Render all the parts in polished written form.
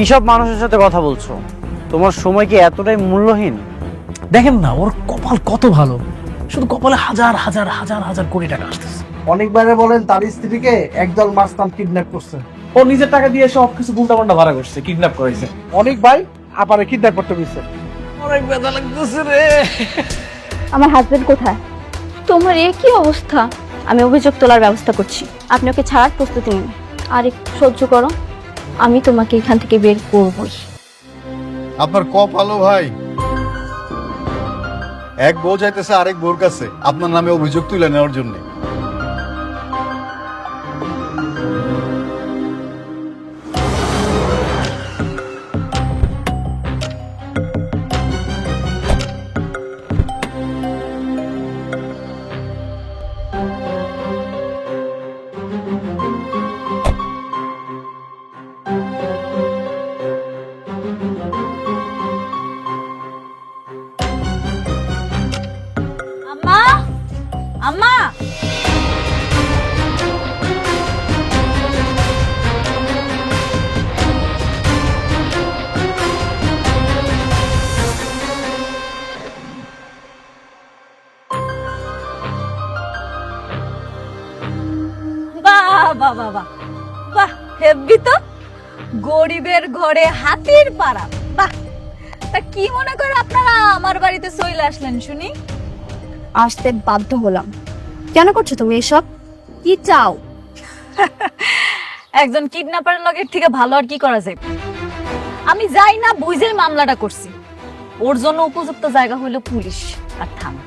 কি সব মানুষের সাথে কথা বলছো? তোমার সময় কি এতটাই মূল্যহীন? দেখেন না, ওর কপাল কত ভালো, শুধু কপালে হাজার হাজার হাজার হাজার কোটি টাকা আসতেছে। অনেকবারে বলেন তার স্ত্রীকে একদল মাস্তান কিডন্যাপ করছে। ও নিজের টাকা দিয়ে সব কিছু উল্টাপাল্টা ভাড়া করছে, কিডন্যাপ করেছে। অনেক ভাই আপারে কিডন্যাপ করতে গেছে। অনেক ব্যথা লাগতেছে রে। আমার হাজবেন্ড কোথায়? তোমার এ কি অবস্থা? আমি অভিযোগ তোলার ব্যবস্থা করছি, আপনি ওকে ছাড়ার প্রস্তুতি নিন। আর একটু সহ্য করো, আমি তোমাকে এখান থেকে বের করবই। আপনার কপালো ভাই, এক বউ যাইতেছে আরেক বউর কাছে আপনার নামে অভিযোগ তুলে নেওয়ার জন্য। আম্মা, আম্মা, বাহ বাহ বাহ বাহ বাহ, হেব্বি তো। গরিবের ঘরে হাতির পাড়া। বাহ, তা কি মনে করে আপনারা আমার বাড়িতে চলে আসলেন শুনি? আসতে বাধ্য হলাম। কেন করছো তুমি এসব? কি চাও? একজন কিডন্যাপারের লগের থেকে ভালো আর কি করা যায়? আমি যাই না বুঝে মামলাটা করছি। ওর জন্য উপযুক্ত জায়গা হলো পুলিশ আর থানা।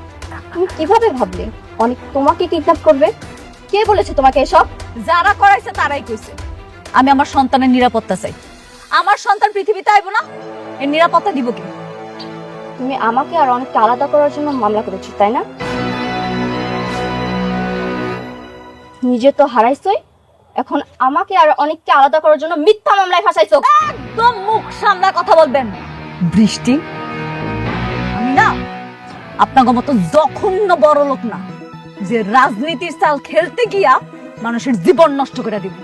তুমি কিভাবে ভাবলে অনেক তোমাকে কিডন্যাপ করবে? কে বলেছে তোমাকে এসব? যারা করাইছে তারাই কইছে। আমি আমার সন্তানের নিরাপত্তা চাই। আমার সন্তান পৃথিবীতে আইব না, এর নিরাপত্তা দিব কি? তুমি আমাকে আর অনেককে আলাদা করার জন্য মামলা করেছো, তাই না? নিজে তো হারাইছই, এখন আমাকে আর অনেককে আলাদা করার জন্য মিথ্যা মামলায় ফাঁসাইছো। একদম মুখ সামলা কথা বলবেন। বৃষ্টি, আমি না আপনার মতো জঘন্য বড় লোক না যে রাজনীতির চাল খেলতে গিয়া মানুষের জীবন নষ্ট করে দিব।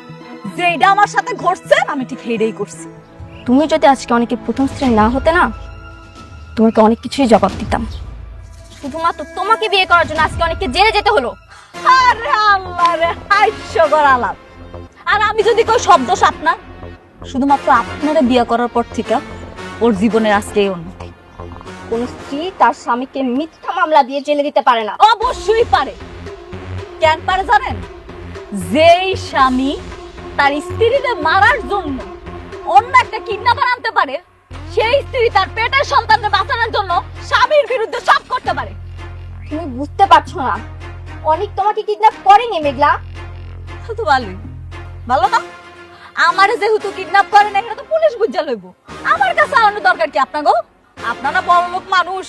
যেটা আমার সাথে ঘটছে আমি ঠিক হেডেই করছি। তুমি যদি আজকে অনেকের প্রথম স্ত্রী না হতে না, তোমাকে অনেক কিছুই জবাব দিতাম। শুধুমাত্র তোমাকে বিয়ে করার জন্য আজকে অনেককে জেলে যেতে হলো। আরে আল্লাহ রে, হাস্যকর আলাপ। আর আমি যদি কই শব্দ আপনার, শুধুমাত্র আপনারা বিয়ে করার পর থেকে ওর জীবনের আজকে এই উন্নতি। কোন স্ত্রী তার স্বামীকে মিথ্যা মামলা দিয়ে জেলে দিতে পারে না। অবশ্যই পারে। কেন পারে জানেন? যেই স্বামী তার স্ত্রীকে মারার জন্য অন্য একটা কিডন্যাপার আনতে পারে, সেই স্ত্রী তার পেটের সন্তানকে বাঁচানোর জন্য স্বামীর বিরুদ্ধে সব করতে পারে। তুমি বুঝতে পারছো না, অনেক তোমাকে কিডন্যাপ করেনি মেঘলা। শুধু ভালো না? আমারে যেহেতু কিডন্যাপ করেন, এখানে তো পুলিশ বুঝা লইব। আমার কাছে আনানোর দরকার কি আপনাকে? আপনারা বড় লোক মানুষ,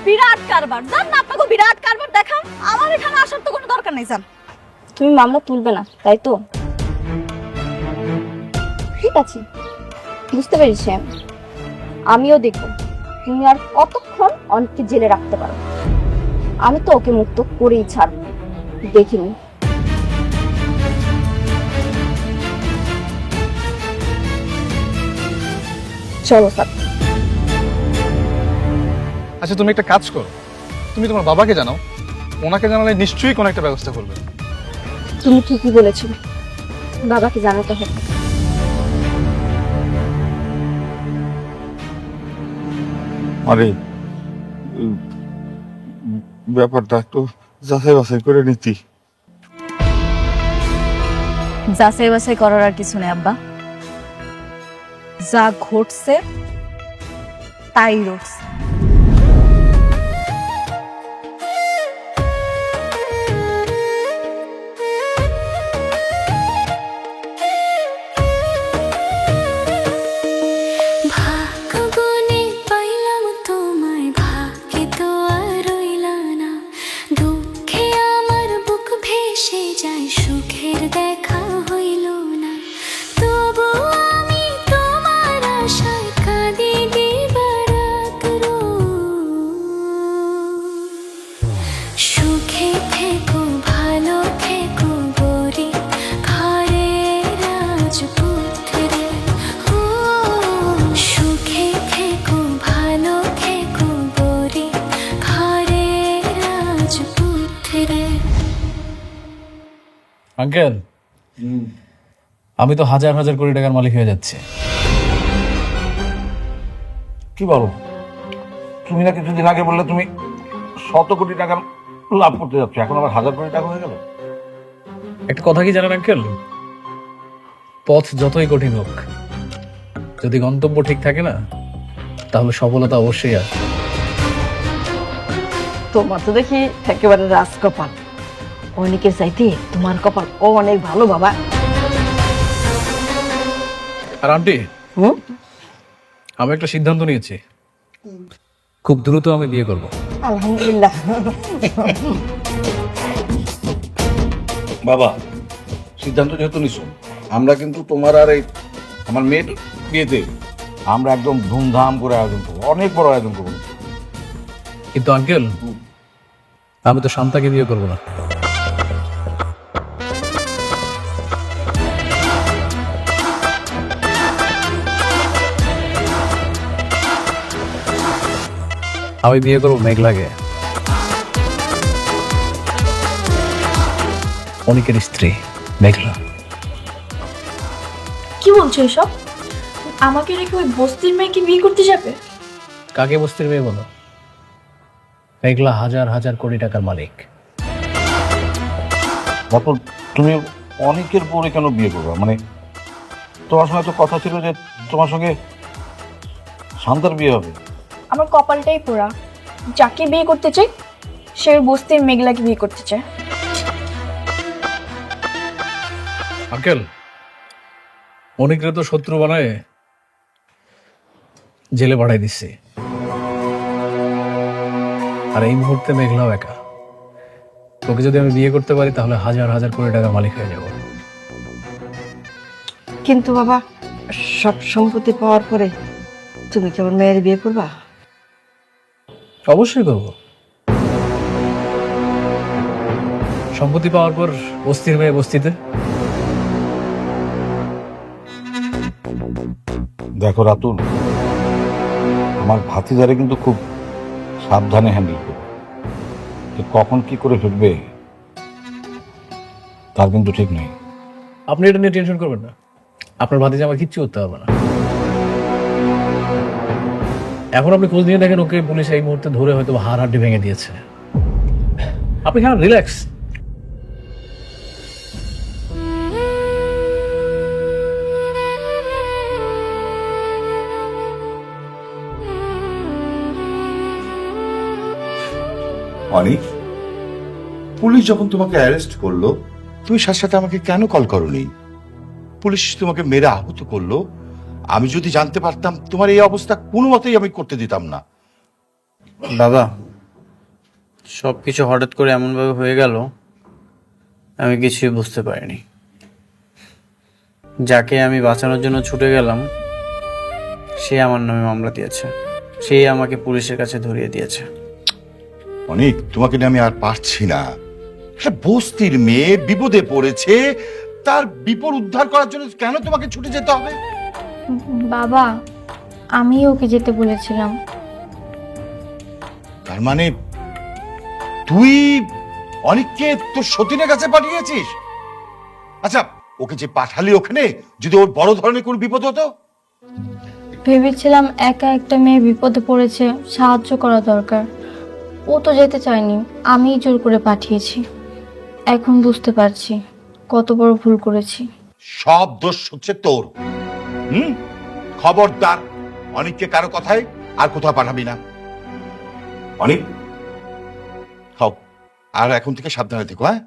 বিরাট কারবার জান না, আপনাকে বিরাট কারবার দেখান। আমার এখানে আসার তো কোনো দরকার নেই। জান, তুমি মামলা তুলবে না, তাই তো? ঠিক আছে, বুঝতে পেরেছি। আমিও দেখবো তুমি আর কতক্ষণ অনেককে জেলে রাখতে পারো। আমি তো ওকে মুক্ত করেই ছাড়ব, দেখিনি। চলো স্যার। আচ্ছা, তুমি একটা কাজ করো, তুমি তোমার বাবাকে জানাও, ওনাকে জানালে নিশ্চয়ই কোনো একটা ব্যবস্থা করবে। তুমি ঠিকই বলেছো, বাবাকে জানাতে হবে। আরে ব্যাপারটা একটু যাচাই বাছাই করে নিতি। যাচাই বাছাই করার আর কিছু নেই আব্বা। যা ঘটছে তাই রটছে। সুখের দেখা হইল না, তবু আমি তোমার আশায় কাঁদি দিবারাত রোজ। আঙ্কেল, আমি তো হাজার হাজার কোটি টাকার মালিক হয়ে যাচ্ছে। কি বলো? তুমি না কিছুদিন আগে বললে তুমি 100 কোটি টাকা লাভ করতে যাচ্ছ, এখন আবার 1000 কোটি টাকা হয়ে গেল। একটা কথা কি জানেন আঙ্কেল, পথ যতই কঠিন হোক, যদি গন্তব্য ঠিক থাকে না, তাহলে সফলতা অবশ্যই আসবে। তোমার তো দেখি একেবারে রাজকপাল। অনেকের চাইতে তোমার কপাল অনেক ভালো বাবা। আর আন্টি, আমি একটা সিদ্ধান্ত নিয়েছি, খুব দ্রুত আমি বিয়ে করব। আলহামদুলিল্লাহ। বাবা, সিদ্ধান্ত যেহেতু নিছো, আমরা কিন্তু তোমার আর এই আমার মেয়ের বিয়েতে আমরা একদম ধুমধাম করে আয়োজন করবো, অনেক বড় আয়োজন করবো। কিন্তু আঙ্কেল, আমি তো শান্তাকে বিয়ে করবো না। আমি বিয়ে করবো মেঘলাকে, অনেকের স্ত্রী মেঘলা। কি বলছো এসব? আমাকে রেখে ওই বস্তির মেয়েকে বিয়ে করতে যাবে? কাকে বস্তির মেয়ে বলো? মেঘলা হাজার হাজার কোটি টাকার মালিক। তারপর তুমি অনেকের পরে কেন বিয়ে করবে? মানে তোমার সঙ্গে তো কথা ছিল যে তোমার সঙ্গে শান্তার বিয়ে হবে। আমার কপালটাই পোড়া, যাকে বিয়ে করতে চাই সে ওই বস্তির মেঘলাকে বিয়ে করতে চায়। আঙ্কেল, অনেকরে তো শত্রু বানায় জেলে পাঠাই দিচ্ছে, আর এই মুহূর্তে মেঘলাও একা। তোকে যদি আমি বিয়ে করতে পারি তাহলে হাজার হাজার কোটি টাকার মালিক হয়ে যাব। কিন্তু বাবা, সব সম্পত্তি পাওয়ার পরে তুমি কি আমার মেয়ের বিয়ে করবা? অবশ্যই করব। সম্পত্তি পাওয়ার পর বস্তির মেয়ে বস্তিতে। দেখো রাতুল, আমার ভাতিজারে কিন্তু খুব সাবধানে হ্যান্ডেল করবে। যে কখন কি করে ফেলবে তার কিন্তু ঠিক নেই। আপনি এটা নিয়ে টেনশন করবেন না, আপনার ভাতিজা আমার কিচ্ছু করতে হবে না। এখন আপনি খোঁজ নিয়ে দেখেন, ওকে পুলিশ এই মুহূর্তে ধরে হয়তো হাড় হাড্ডি ভেঙে দিয়েছে। আপনি কেন রিল্যাক্স। অনিক, পুলিশ যখন তোমাকে অ্যারেস্ট করলো, তুমি সাথে সাথে আমাকে কেন কল করোনি? পুলিশ তোমাকে মেরে আহত করলো, আমি যদি জানতে পারতাম তোমার এই অবস্থা কোনো মতেই আমি করতে দিতাম না। বাবা, সব কিছু হঠাৎ করে এমনভাবে হয়ে গেল, আমি কিছুই বুঝতে পারিনি। যাকে আমি বাঁচানোর জন্য ছুটে গেলাম, সে আমার নামে মামলা দিয়েছে, সে আমাকে পুলিশের কাছে ধরিয়ে দিয়েছে। অনিক, তোমাকে নিয়ে আমি আর পারছি না। একটা বস্তির মেয়ে বিপদে পড়েছে, তার বিপদ উদ্ধার করার জন্য কেন তোমাকে ছুটে যেতে হবে? বাবা, আমি ওকে যেতে বলেছিলাম। তার মানে তুই অনিককে তোর সতীনের কাছে পাঠিয়েছিস? আচ্ছা, ওকে যে পাঠালি ওখানে, যদি ওর বড় ধরনের কোনো বিপদ হতো? ভেবেছিলাম একা একটা মেয়ে বিপদে পড়েছে, সাহায্য করা দরকার। ও তো যেতে চায়নি, আমিই জোর করে পাঠিয়েছি। এখন বুঝতে পারছি কত বড় ভুল করেছি। সব দোষ হচ্ছে তোর। খবরদার, অনিককে কারো কথায় আর কোথাও পাঠাবি না। অনিক, খাও, আর এখন থেকে সাবধানে থেকো। হ্যাঁ,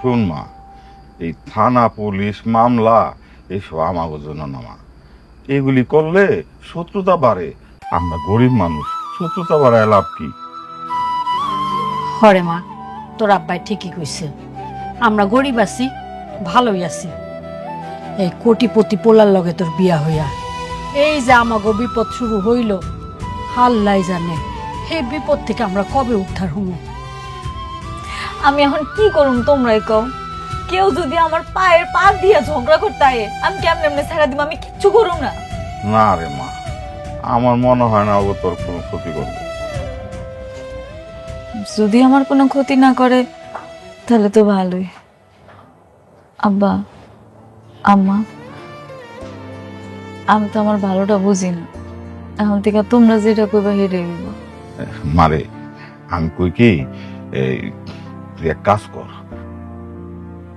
শোন মা, এই থানা পুলিশ মামলা এইসব আমাগো জন্য নামা। এগুলি করলে শত্রুতা বাড়ে। আমরা গরিব মানুষ, শত্রুতা বাড়ায় লাভ কি? হরে মা, তোর আব্বাই ঠিকই কইছে। আমরা গরিব আছি, ভালোই আছি। এই কোটিপতি পোলার লগে তোর বিয়া হইয়া এই যে আমাগো বিপদ শুরু হইল, আল্লাহ জানে এই বিপদ থেকে আমরা কবে উদ্ধার হবো। আমি এখন কি করুম তোমরাই কও? কেউ যদি আমার পায়ের পা দিয়ে ঝগড়া করতে আয়ে, আমি কেমনে এমনি ছেড়ে দিব? আমি কিচ্ছু করুম না। না রে মা, আমার মনে হয় না ও তোর কোনো ক্ষতি করবে। যদি আমার কোনো ক্ষতি না করে তাহলে তো ভালোই। আব্বা, আম্মা, আমি তো আমার ভালোটা বুঝি না, এখন থেকে তোমরা যেটা কইবা হেরে দিব। মারে, আমি কই কি, এই তুই এক কাজ কর,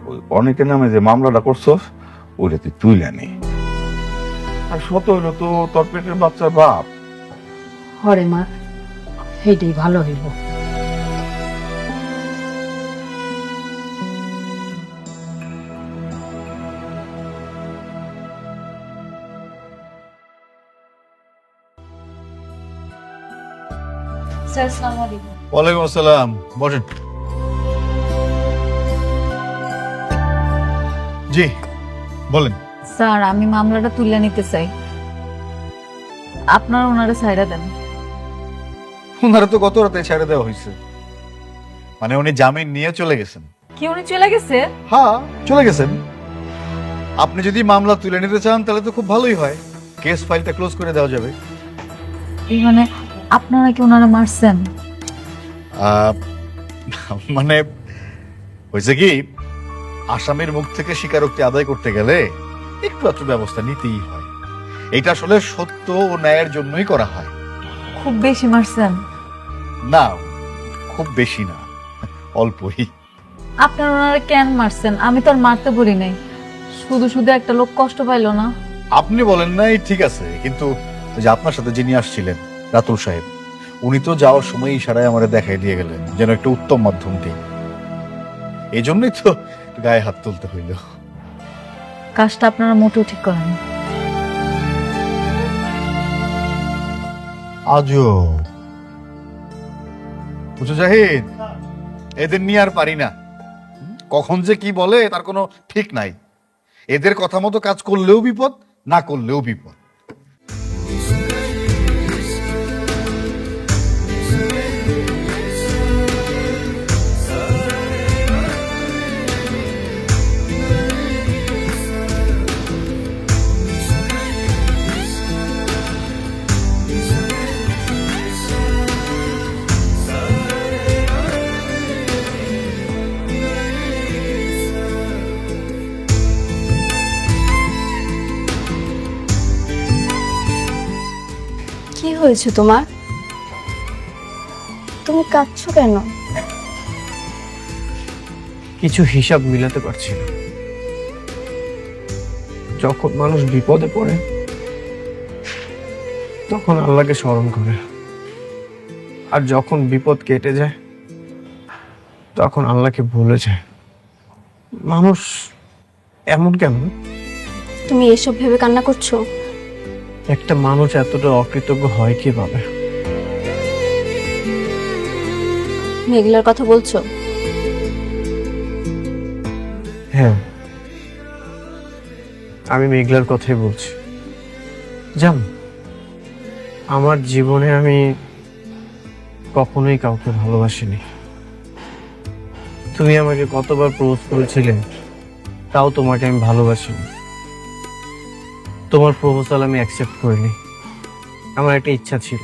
ওই অনেকের নামে যে মামলাটা করছস ওইটা তুই তুইলে নে। আর সত হইলো তো তোর পেটের বাচ্চার বাপ। হরে মা, সেইটাই ভালো হইব। স্যার, আসসালামু আলাইকুম। ওয়ালাইকুম আসসালাম, বসেন। জি বলেন। স্যার, আমি মামলাটা তুলে নিতে চাই, আপনারা ওনারে ছাইড়া দেন। ওনারা তো গত রাতে ছেড়ে দেওয়া হয়েছে, মানে উনি জামিন নিয়ে চলে গেছেন। কি উনি চলে গেছে? হ্যাঁ, চলে গেছেন। আপনি যদি মামলা তুলে নিতে চান তাহলে তো খুব ভালোই হয়, কেস ফাইলটা ক্লোজ করে দেওয়া যাবে। এই মানে আপনারা কি ওনারা মারছেন? মানে হয়েছে কি, আসামির মুখ থেকে স্বীকারোক্তি আদায় করতে গেলে একটু একটু ব্যবস্থা নিতেই হয়। এটা আসলে সত্য ও ন্যায়ের জন্যই করা হয়। খুব বেশি মারছেন? না, খুব বেশি না, অল্পই। আপনারা ওনারা কেন মারছেন? আমি তো আর মারতে বলি নাই, শুধু শুধু একটা লোক কষ্ট পাইলো না। আপনি বলেন নাই ঠিক আছে, কিন্তু ওই যে আপনার সাথে যিনি আসছিলেন রাতুল সাহেব, উনি তো যাওয়ার সময় ইশারায় আমারে দেখাই দিয়ে গেলেন যেন একটা উত্তম মাধ্যম দিই। এই জন্যই তো গায়ে হাত তুলতে হইল। কাজটা আপনারা মোটেও ঠিক করেন। আজও বুঝো জাহিদ, এদের নিয়ে আর পারি না। কখন যে কি বলে তার কোনো ঠিক নাই। এদের কথা মতো কাজ করলেও বিপদ, না করলেও বিপদ। কি হয়েছে তোমার? তুমি কাঁদছো কেন? কিছু হিসাব মিলাতে পারছি না। যখন মানুষ বিপদে পড়ে তখন আল্লাহকে স্মরণ করে, আর যখন বিপদ কেটে যায় তখন আল্লাহকে ভুলে যায়। মানুষ এমন কেন? তুমি এসব ভেবে কান্না করছো? একটা মানুষ এতটা অকৃতজ্ঞ হয় কিভাবে? মেঘলার কথা বলছো? হ্যাঁ, আমি মেঘলার কথাই বলছি। জান, আমার জীবনে আমি কখনোই কাউকে ভালোবাসিনি। তুমি আমাকে কতবার প্রপোজ করেছিলে, তাও তোমাকে আমি ভালোবাসিনি। তোমার প্রপোজাল আমি অ্যাকসেপ্ট করিনি। আমার একটা ইচ্ছা ছিল,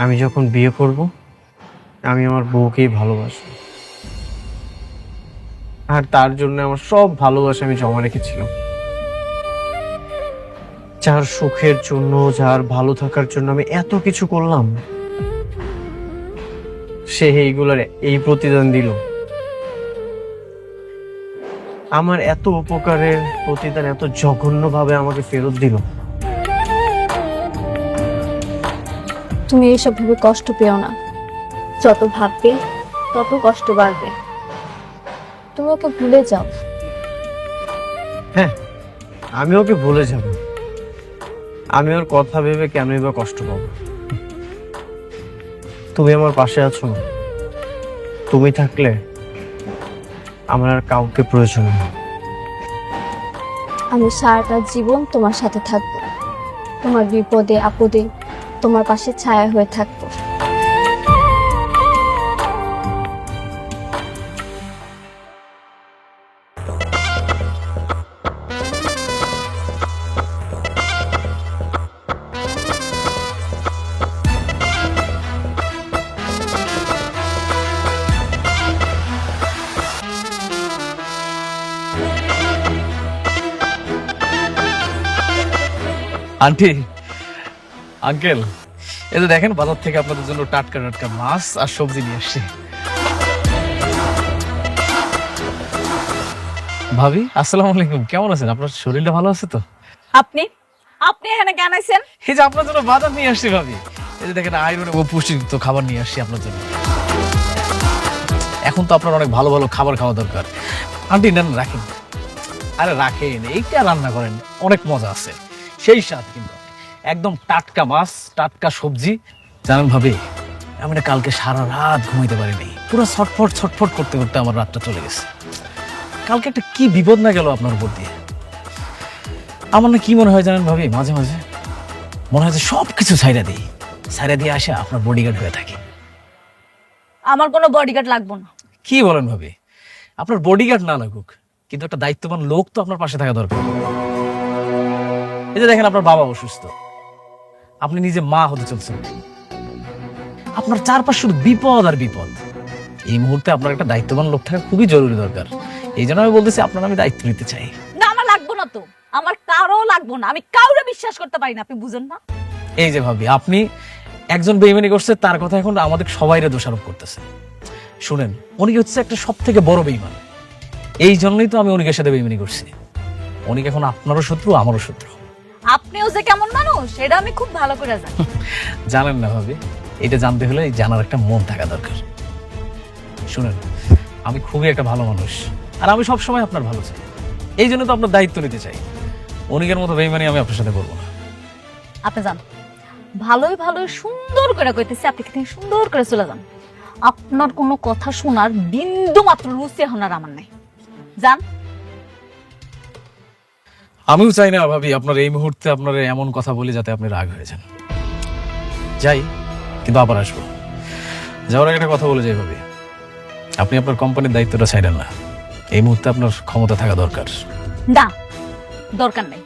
আমি যখন বিয়ে করব আমি আমার বউকেই ভালোবাসবো, আর তার জন্য আমার সব ভালোবাসা আমি জমা রেখেছিলাম। যার সুখের জন্য, যার ভালো থাকার জন্য আমি এত কিছু করলাম, সে এইগুলোর এই প্রতিদান দিল। আমার এত উপকারের প্রতিদান এত জঘন্যভাবে আমাকে ফেরত দিল। তুমি এসব ভেবে কষ্ট পেও না, যত ভাববে তত কষ্ট বাড়বে। তুমি ওকে ভুলে যাও। হ্যাঁ, আমি ওকে ভুলে যাব। আমি ওর কথা ভেবে কেনই বা কষ্ট পাবো? তুমি আমার পাশে আছো, তুমি থাকলে আমার আর কাউকে প্রয়োজন নেই। আমি সারাটা জীবন তোমার সাথে থাকবো, তোমার বিপদে আপদে তোমার পাশে ছায়া হয়ে থাকবো। আন্টি, আঙ্কেল, এই যে দেখেন বাজার থেকে আপনাদের জন্য টাটকা টাটকা মাছ আর সবজি নিয়ে আসছি। ভাবি, আসসালামু আলাইকুম, কেমন আছেন? আপনার শরীরটা ভালো আছে তো? আপনি আপনি এখানে কেন আছেন? এই যে আপনার জন্য বাজার নিয়ে আসছি ভাবি। এই যে দেখেন আয়রন ও পুষ্টিযুক্ত খাবার নিয়ে আসছি আপনার জন্য। এখন তো আপনার অনেক ভালো ভালো খাবার খাওয়া দরকার। আন্টি নেন, রাখেন। আরে রাখেন, এইটা রান্না করেন, অনেক মজা আছে, সেই স্বাদ কিন্তু। একদম টাটকা মাছ, টাটকা সবজি। জানেন ভাবি, আমি না কালকে সারা রাত ঘুমাইতে পারিনি, পুরো ছটফট ছটফট করতে করতে আমার রাতটা চলে গেছে। কালকে একটা কি বিপদ না গেল আপনার উপর দিয়ে। আমার না কি মনে হয় জানেন ভাবি, মাঝে মাঝে মনে হয় যে সব কিছু ছাইড়া দিয়ে আসে আপনার বডিগার্ড হয়ে থাকে। আমার কোনো বডিগার্ড লাগবে না। কি বলেন ভাবি? আপনার বডিগার্ড না লাগুক, কিন্তু একটা দায়িত্ববান লোক তো আপনার পাশে থাকা দরকার। এই যে দেখেন আপনার বাবা অসুস্থ, আপনি নিজে মা হতে চলছেন, আপনার চারপাশ শুধু বিপদ আর বিপদ। এই মুহূর্তে আপনার একটা দায়িত্ববান লোক থাকা খুবই জরুরি দরকার। এই জন্য আমি বলতেছি আপনার আমি দায়িত্ব নিতে চাই। না, আমার লাগবে না তো, আমার কারো লাগবে না। আমি কাউরে বিশ্বাস করতে পারি না, আপনি বুঝেন না? এই যে ভাবি, আপনি একজন বেইমানি করছে, তার কথা এখন আমাদের সবাইরে দোষারোপ করতেছে। শুনেন, উনি হচ্ছে একটা সব থেকে বড় বেইমান। এই জন্যই তো আমি অনিকের সাথে বেইমানি করছি। অনিক এখন আপনারও শত্রু, আমারও শত্রু। আপনিও যে কেমন মানুষ সেটা আমি খুব ভালো করে জানি। জানেন না ভাবি, এটা জানতে হলে জানার একটা মন থাকা দরকার। শুনেন, আমি খুবই একটা ভালো মানুষ, আর আমি সবসময় আপনার ভালো চাই। এই জন্য তো আপনার দায়িত্ব নিতে চাই। অনিকের মতো বেইমানি আমি আপনার সাথে করবো না। আপনি যান, ভালোই ভালোই সুন্দর করে কইতেছি, আপনি কিন্তু সুন্দর করে চলে যান। আপনার কোনো কথা শোনার বিন্দু মাত্র রুচি এখন আর আমার নাই। যান। আমিও চাই না ভাবি আপনার এই মুহূর্তে আপনার এমন কথা বলে যাতে আপনি রাগ হয়ে যান। যাই, কিন্তু আবার আসবো। যাওয়ার আগে একটা কথা বলে যাই ভাবি, আপনি আপনার কোম্পানির দায়িত্বটা ছাইড়েন না। এই মুহূর্তে আপনার ক্ষমতা থাকা দরকার। না, দরকার নেই,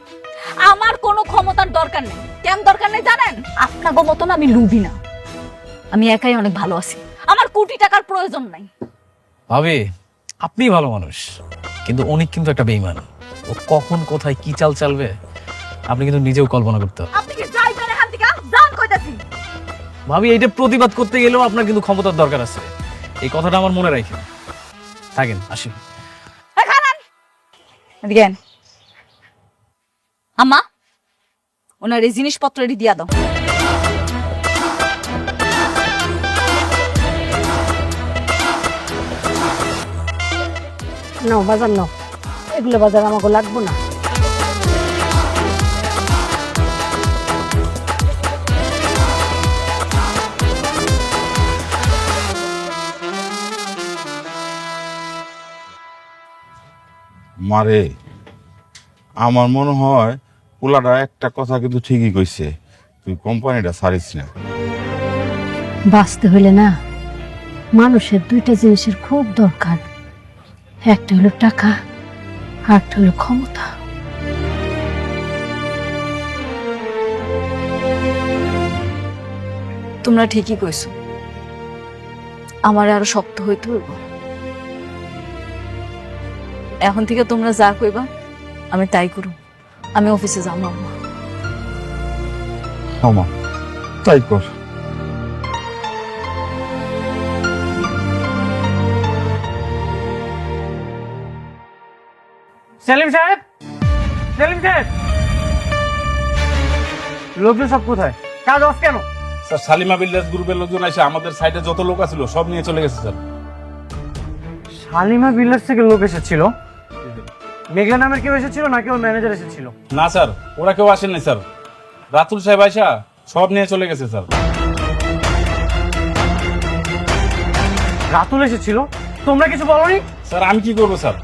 আমার কোনো ক্ষমতার দরকার নেই। কেন দরকার নেই জানেন? আপনাকে মতন আমি লুবি না, আমি একাই অনেক ভালো আছি, আমার কোটি টাকার প্রয়োজন নাই। ভাবি, আপনি ভালো মানুষ, কিন্তু অনেক কিন্তু একটা বেইমান। ও কখন কোথায় কি চাল চালবে আপনি কিন্তু নিজেও কল্পনা করতে পারেন। আপনি কি যাইবেন এখান থেকে? যান কইতাছি। ভাবি, এইটা প্রতিবাদ করতে গেলেও আপনার কিন্তু ক্ষমতার দরকার আছে, এই কথাটা আমার মনে রাখেন। থাকেন, আসি। এদিকে আন। আম্মা, ওনার এই জিনিসপত্র এটি দিয়া দাও। নাও বাজার নাও, এগুলো বাজার আমাকে লাগবো না। মারে, আমার মনে হয় পোলাটা একটা কথা কিন্তু ঠিকই কইছে, তুই কোম্পানিটা ছাড়িস না। বাঁচতে হলে না মানুষের দুইটা জিনিসের খুব দরকার, একটা হলো টাকা, আরেকটা হলো ক্ষমতা। তোমরা ঠিকই কইছো, আমার আরো শক্ত হইতে হইব। এখন থেকে তোমরা যা কইবা আমি তাই করব। আমি অফিসে যাব না। আমা, তাই কর। সেলিম সাহেব, সেলিম সাহেব, লোকজন সব কোথায়? কাজ অফ কেন? স্যার, সালিমা বিল্ডার্স গ্রুপের লোকজন এসে আমাদের সাইটে যত লোক আছিল সব নিয়ে চলে গেছে স্যার। শালিমা বিল্ডার্স থেকে লোক এসেছিল? মেঘলা নামের কেউ এসেছিল নাকি ওর ম্যানেজার এসেছিল? না স্যার, ওরা কেউ আসেনি স্যার। রাতুল সাহেব আইসা সব নিয়ে চলে গেছে স্যার। রাতুল এসেছিল? তোমরা কিছু বলোনি? স্যার, আমি কি করবো স্যার?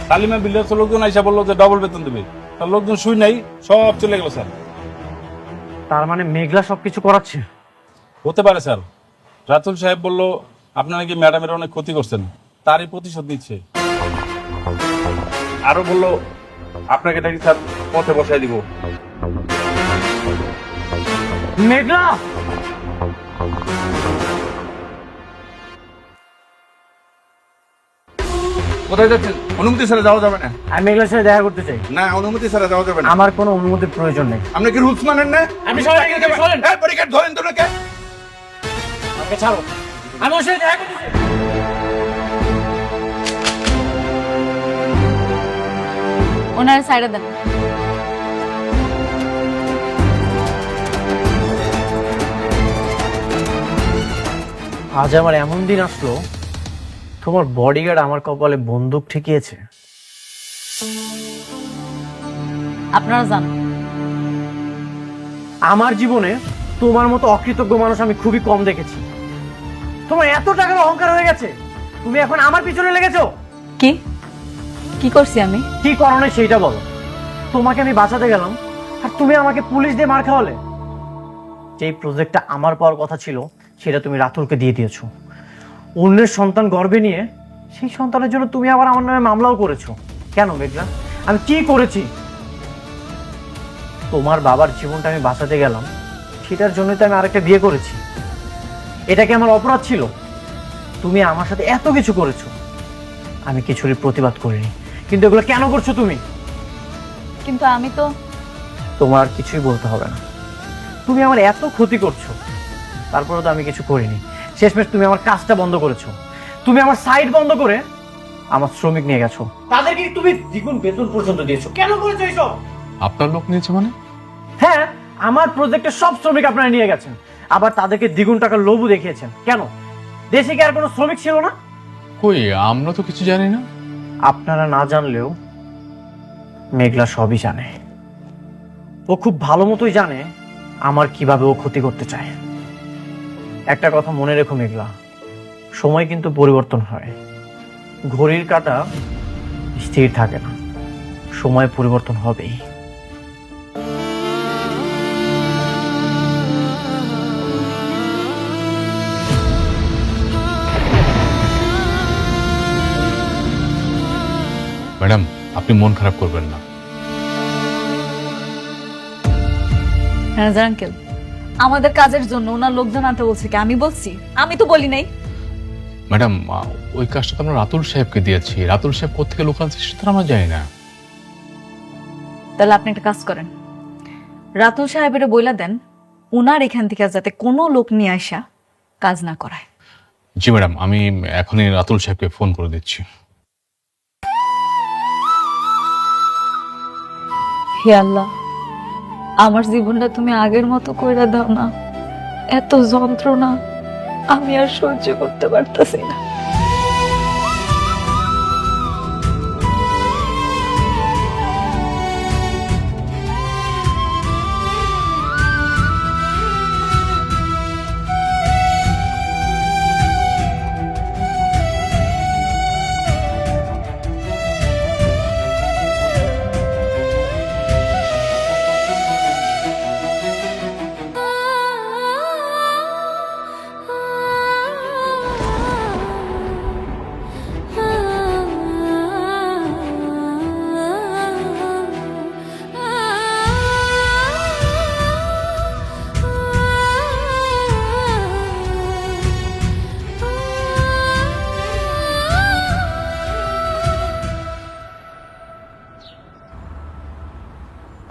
সালিমা বিল্ডার্স লোকজন আইসা বললো যে ডবল বেতন দেবে, তার লোকজন শুই নাই, সব চলে গেল স্যার। তার মানে মেঘলা সবকিছু করাচ্ছে? হতে পারে স্যার। রাতুল সাহেব বলল আপনারা কি ম্যাডামের অনেক ক্ষতি করছেন, তারই প্রতিশোধ নিচ্ছে। আরো বললো আপনাকে নাকি স্যার পথে বসাই দিব। মেঘলা কোথায় যাচ্ছেন? অনুমতি ছাড়া যাওয়া যাবে না। আমি মেঘলার সাথে দেখা করতে চাই। না, অনুমতি ছাড়া যাওয়া যাবে না। আমার কোনো অনুমতির প্রয়োজন নেই। আপনি কি রুলস মানেন না? আপনি সবাই থেকে সরেন। এই ব্যারিকেড ধরেন তো নাকি? আমাকে ছাড়ো, আমি ওর সাথে দেখা করতে চাই। ওনার সাইডে দেন। আজ আমার এমন দিন আসলো, তোমার বডিগার্ড আমার কপালে বন্দুক ঠেকিয়েছে। আপনারা যান। আমার জীবনে তোমার মতো অকৃতজ্ঞ মানুষ আমি খুবই কম দেখেছি। তোমার এত টাকার অহংকার হয়ে গেছে, তুমি এখন আমার পিছনে লেগেছো। কি কি করছি আমি? কি করো সেইটা বলো। তোমাকে আমি বাঁচাতে গেলাম আর তুমি আমাকে পুলিশ দিয়ে মার খাওয়ালে। যেই প্রজেক্টটা আমার পাওয়ার কথা ছিল সেটা তুমি রাতুলকে দিয়ে দিয়েছো। অন্যের সন্তান গর্ভে নিয়ে সেই সন্তানের জন্য তুমি আবার আমার নামে মামলাও করেছো। কেন মেঘলা, আমি কি করেছি? তোমার বাবার জীবনটা আমি বাঁচাতে গেলাম, সেটার জন্যই তো আমি আরেকটা বিয়ে করেছি। এটা কি আমার অপরাধ ছিল? তুমি আমার সাথে এত কিছু করেছো, আমি কিছুরই প্রতিবাদ করিনি, কিন্তু এগুলো কেন করছো তুমি? কিন্তু আমি তো তোমার কিছুই বলতে হবে না। তুমি আমার এত ক্ষতি করছো, তারপরে তো আমি কিছু করিনি। শেষমেশ তুমি আমার কাজটা বন্ধ করেছো। তুমি আমার সাইট বন্ধ করে আমার শ্রমিক নিয়ে গেছো, তাদেরকে তুমি দ্বিগুণ বেতন পর্যন্ত দিয়েছো। কেন করেছো এইসব? আপনার লোক নিয়েছে মানে? হ্যাঁ, আমার প্রজেক্টের সব শ্রমিক আপনারা নিয়ে গেছেন, আবার তাদেরকে দ্বিগুণ টাকার লোভও দেখিয়েছেন। কেন? দেশে কি আর কোনো শ্রমিক ছিল না? কই, আমরা তো কিছু জানি না। আপনারা না জানলেও মেঘলা সবই জানে। ও খুব ভালো মতোই জানে আমার কিভাবে ও ক্ষতি করতে চায়। একটা কথা মনে রেখো মেঘলা, সময় কিন্তু পরিবর্তন হয়। ঘড়ির কাঁটা স্থির থাকে না, সময় পরিবর্তন হবেই। ম্যাডাম, আপনি মন খারাপ করবেন না। ম্যানেজার আঙ্কেল, আমাদের কাজের জন্য ওনার লোকজন আনতে বলছে কি? আমি বলছি? আমি তো বলি নাই। ম্যাডাম, ওই কাজটা তো আমরা রাতুল সাহেবকে দিয়েছি। রাতুল সাহেব কোথেকে লোক আনছে সেটা তো আমরা জানি না। তাহলে আপনি একটা কাজ করেন, রাতুল সাহেবের বইলা দেন ওনার এখান থেকে যাতে কোনো লোক নিয়ে আসা কাজ না করায়। জি ম্যাডাম, আমি এখনই রাতুল সাহেবকে ফোন করে দিচ্ছি। হে আল্লাহ, আমার জীবনটা তুমি আগের মতো কইরা দাও না। এত যন্ত্রণা আমি আর সহ্য করতে পারতাছি না।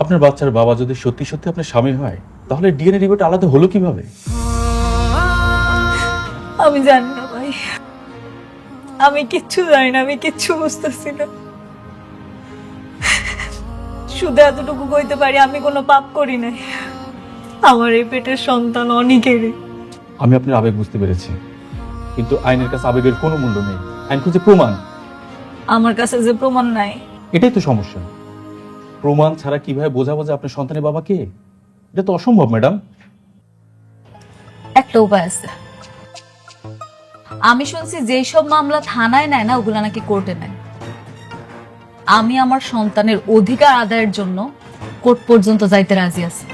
আপনার বাচ্চার বাবা যদি সত্যি সত্যি আপনার স্বামী হয়, তাহলে ডিএনএ রিপোর্ট আলাদা হলো কিভাবে? আমি জানি না ভাই, আমি কিচ্ছু জানি না, আমি কিচ্ছু বুঝতেছি না। শুধু এতটুকু কইতে পারি আমি কোনো পাপ করি নাই। আমার এই পেটের সন্তান অনেকেরই। আমি আপনার আবেগ বুঝতে পেরেছি, কিন্তু আইনের কাছে আবেগের কোনো মূল্য নেই। আইন খুঁজে প্রমাণ। আমার কাছে যে প্রমাণ নাই, এটাই তো সমস্যা। প্রমাণ ছাড়া কিভাবে বোঝাবো যে আপনার সন্তানের বাবা কে? এটা তো অসম্ভব ম্যাডাম। একটা উপায় আছে। আমি শুনছি যেই সব মামলা থানায় নেয় না, ওগুলা নাকি কোর্টে নেয়। আমি আমার সন্তানের অধিকার আদায়ের জন্য কোর্ট পর্যন্ত যাইতে রাজি আছি।